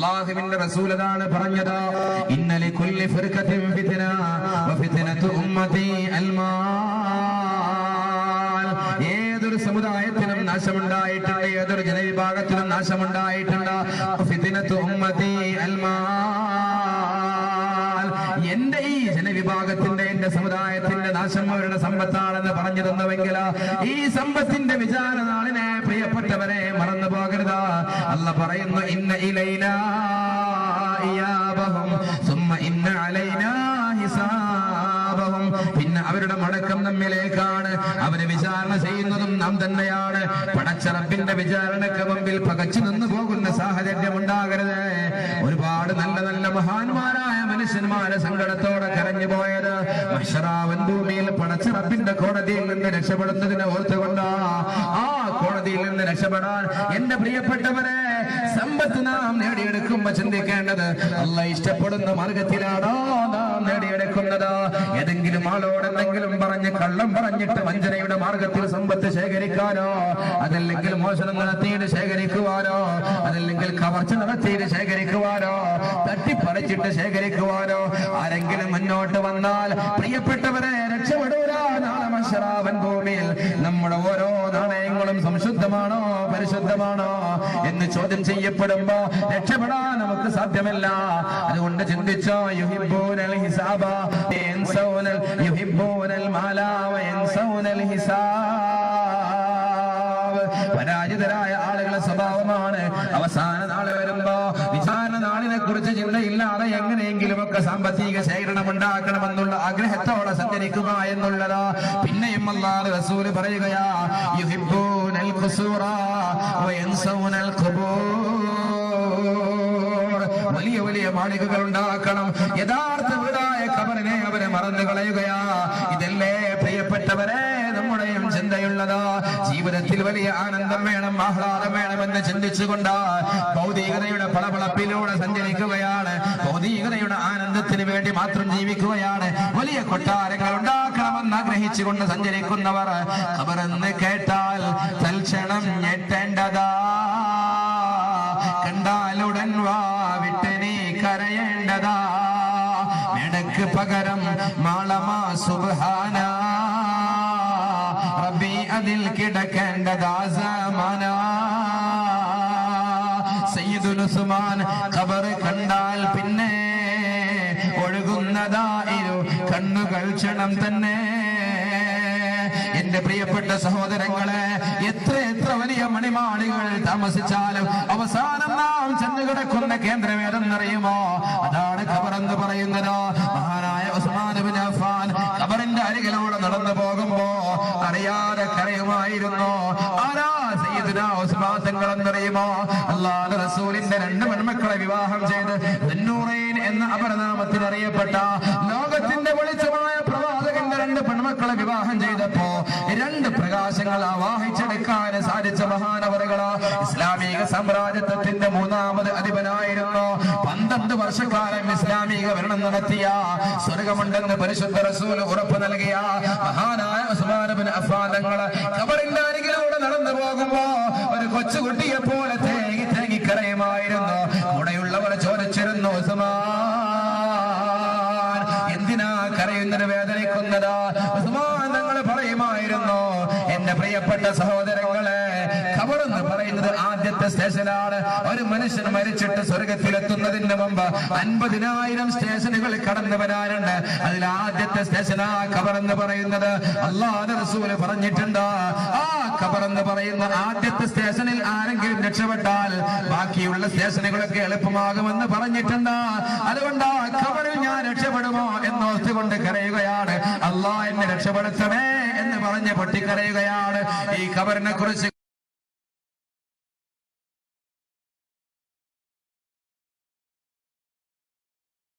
അല്ലാഹുവിന്റെ റസൂൽ അതാണ് പറഞ്ഞത്, ഇന്നലി കുല്ലി ഫിർഖത്തിൻ ഫിത്ന വഫിത്നതു ഉമ്മതി അൽമാൽ. ഏതൊരു സമുദായത്തിനും നാശമുണ്ടായിട്ടുണ്ട്, ഏതൊരു ജനവിഭാഗത്തിനും നാശമുണ്ടായിട്ടുണ്ട്. ഫിത്നതു ഉമ്മതി അൽമാൽ. എന്റെ ഈ ജനവിഭാഗത്തിന്റെ, എന്റെ സമുദായത്തിന്റെ നാശം അവരുടെ സമ്പത്താണെന്ന് പറഞ്ഞു തന്നുവെങ്കിൽ ഈ സമ്പത്തിന്റെ വിചാര നാളിനെ പ്രിയപ്പെട്ടവരെ മറന്നു പോകരുത്. അല്ലാഹു പറയുന്നു, ഇന്ന ഇലൈനാ ഇയാബഹും സുമ്മ ഇന്ന അലൈനാ ഹിസാബഹും. പിന്നെ അവരുടെ മടക്കം നമ്മിലേക്കാണ്, അവരെ വിചാരണ ചെയ്യുന്നതും നാം തന്നെയാണ്. പടച്ച റബ്ബിന്റെ വിചാരണക്ക് മുമ്പിൽ പകച്ചു നിന്നു പോകുന്ന സാഹചര്യം ഉണ്ടാകരുത്. ഒരുപാട് നല്ല നല്ല മഹാന്മാരായ മനുഷ്യന്മാരെ സങ്കടത്തോടെ കരഞ്ഞു പോയത് മഹ്ശറാവൻ ഭൂമിയിൽ പടച്ച റബ്ബിന്റെ കോടതിയിൽ നിന്ന് രക്ഷപ്പെടുന്നതിനെ ഓർത്തുകൊണ്ട് ആ കോടതിയിൽ നിന്ന് രക്ഷപ്പെടാൻ എന്റെ പ്രിയപ്പെട്ടവരെ, സമ്പത്ത് നാം നേടിയെടുക്കുമ്പോ ചിന്തിക്കേണ്ടത് അല്ലാഹ് ഇഷ്ടപ്പെടുന്ന മാർഗത്തിലാണോ നാം നേടിയെടുക്കുന്നത്? ഏതെങ്കിലും ആളോട് എന്തെങ്കിലും പറഞ്ഞ് കള്ളം പറഞ്ഞിട്ട് വഞ്ചനയുടെ മാർഗത്തിൽ സമ്പത്ത് ശേഖരിക്കാനോ, അതല്ലെങ്കിൽ മോഷണം നടത്തിയിട്ട് ശേഖരിക്കുവാനോ, അതല്ലെങ്കിൽ കവർച്ച നടത്തിയിട്ട് ശേഖരിക്കുവാനോ, തട്ടിപ്പറിച്ചിട്ട് ശേഖരിക്കുവാനോ ആരെങ്കിലും മുന്നോട്ട് വന്നാൽ പ്രിയപ്പെട്ടവരെ രക്ഷപ്പെടൂല. നാളെ മഹ്ശറാവൻ ഭൂമിയിൽ നമ്മുടെ ഓരോ നാണയങ്ങളും സംശുദ്ധമാണോ പരിശുദ്ധമാണോ എന്ന് ചോദ്യം ചെയ്യപ്പെടുമ്പോ രക്ഷപ്പെടാൻ നമുക്ക് സാധ്യമല്ല. അതുകൊണ്ട് ചിന്തിച്ചോ, യുഹിബ്ബൂനൽ ഹിസാബ യൻസൗനൽ യുഹിബ്ബൂനൽ മാല വയൻസൗനൽ ഹിസാബ്. പരാജിതരായ ആളുകളുടെ സ്വഭാവമാണ് അവസാന നാൾ വരുമ്പോ വിചാരണ നാളിനെ കുറിച്ച് ചിന്തയില്ലാതെ എങ്ങനെയെങ്കിലും ഒക്കെ സാമ്പത്തിക ശേഖരണം ഉണ്ടാക്കണമെന്നുള്ള ആഗ്രഹത്തോടെ സഞ്ചരിക്കുക എന്നുള്ളത്. പിന്നെയും അല്ലാഹു റസൂൽ പറയുകയാ, യുഹിബ്ബൂനൽ ഖുസൂറ വയൻസൗനൽ ഖുബൂർ. വലിയ വലിയ മാളികകൾ ഉണ്ടാക്കണം, യഥാർത്ഥ വീടായ ഖബറിനെ അവരെ മറന്നു കളയുകയാ. ഇതല്ലേ പ്രിയപ്പെട്ടവരെ നമ്മുടെയും ചിന്തയുള്ളത്? ജീവിതത്തിൽ വലിയ ആനന്ദം വേണം, ആഹ്ലാദം വേണമെന്ന് ചിന്തിച്ചുകൊണ്ട് ഭൗതികതയുടെ പളപളപ്പിലൂടെ സഞ്ചരിക്കുകയാണ്, ഭൗതികതയുടെ ആനന്ദത്തിന് വേണ്ടി മാത്രം ജീവിക്കുകയാണ്. വലിയ കൊട്ടാരങ്ങൾ ഉണ്ടാക്കണമെന്ന് ആഗ്രഹിച്ചുകൊണ്ട് സഞ്ചരിക്കുന്നവർ ഖബറെന്ന് കേട്ടാൽ തൽക്ഷണം ഞെട്ടേണ്ടതാ. കണ്ടാലുടൻ വാ വിട്ട് നീ കരയേണ്ടതാ. മെടക്ക് പകരം മാളമാ സുബ്ഹാന റബ്ബി അതിൽ കിടക്കേണ്ടതാ സമാന. സയ്യിദുൽ ഉസ്മാൻ ഖബർ കണ്ടാൽ പിന്നെ ഒഴുകുന്നതായിരു കണ്ണുകൾ ക്ഷണം തന്നെ. എന്റെ പ്രിയപ്പെട്ട സഹോദരങ്ങളെ, എത്ര എത്ര വലിയ മണിമാളികൾ താമസിച്ചാലും അവസാനം നാം ചെന്ന് കിടക്കുന്ന കേന്ദ്രം ഏതെന്നറിയുമോ? അതാണ് ഖബറെന്ന് പറയുന്നത്. മഹാനായ ഉസ്മാൻ ഇബ്നു അഫ്ഫാൻ ഖബറിന്റെ അരികിലൂടെ നടന്നു പോകുമ്പോ അറിയാതെ കരയുമായിരുന്നു. ആരാ സയ്യിദുനാ ഉസ്മാൻ തങ്ങൾ എന്നറിയുമോ? അല്ലാഹുവിന്റെ റസൂലിന്റെ രണ്ട് പെൺമക്കളെ വിവാഹം ചെയ്ത് ദുന്നൂറൈൻ എന്ന അപരനാമത്തിൽ അറിയപ്പെട്ട ലോകത്തിന്റെ വെളിച്ചമായ പ്രവാചകന്റെ രണ്ട് പെൺമക്കളെ വിവാഹം ചെയ്തപ്പോ രണ്ട് പ്രകാശങ്ങൾ ആവാഹിച്ചെടുക്കാൻ സാധിച്ച മഹാനവറുകള് ഇസ്ലാമിക സാമ്രാജ്യത്വത്തിന്റെ മൂന്നാമത് അധിപനായിരുന്നു. 12 വർഷക്കാലം ഇസ്ലാമിക ഭരണം നടത്തിയ, സ്വർഗമുണ്ടെന്ന് പരിശുദ്ധ റസൂൽ ഉറപ്പ് നൽകിയ മഹാനായ ഉസ്മാൻ ഇബ്നു അഫ്ഫാൻ തങ്ങള് ഖബറിന്റെ അരികിലൂടെ നടന്നു പോകുമ്പോ ഒരു കൊച്ചുകുട്ടിയെ പോലെ തേങ്ങി തേങ്ങി കരയുമായിരുന്നു. കൂടെയുള്ളവർ ചോദിച്ചിരുന്നു, ഉസ്മാൻ എന്തിനാ കരയുന്നത്, വേദനിക്കുന്നത്? ഉസ്മാൻ തങ്ങൾ പറയുമായിരുന്നു, എന്റെ പ്രിയപ്പെട്ട സഹോദരങ്ങളെ, ഖബറെന്ന് പറയുന്നത് ആദ്യത്തെ സ്റ്റേഷനാണ്. ഒരു മനുഷ്യൻ മരിച്ചിട്ട് സ്വർഗത്തിലെത്തുന്നതിന് മുമ്പ് 50,000 സ്റ്റേഷനുകൾ കടന്നു വരാനുണ്ട്. അതിൽ ആദ്യത്തെ സ്റ്റേഷനാ ഖബറെന്ന് പറയുന്നത്. അല്ലാഹുവിന്റെ റസൂൽ പറഞ്ഞിട്ടുണ്ട്, ആ ഖബറെന്ന് പറയുന്ന ആദ്യത്തെ സ്റ്റേഷനിൽ ആരെങ്കിലും രക്ഷപ്പെട്ടാൽ ബാക്കിയുള്ള സ്റ്റേഷനുകളൊക്കെ എളുപ്പമാകുമെന്ന് പറഞ്ഞിട്ടുണ്ട്. അതുകൊണ്ട് ഖബറിൽ ഞാൻ രക്ഷപ്പെടുമോ എന്നോർത്തുകൊണ്ട് കരയുകയാണ്. അല്ലാഹ് എന്നെ രക്ഷപ്പെടുത്തണേ എന്ന് പറഞ്ഞ് പൊട്ടിക്കരയുകയാണ്. ഈ ഖബറിനെ കുറിച്ച്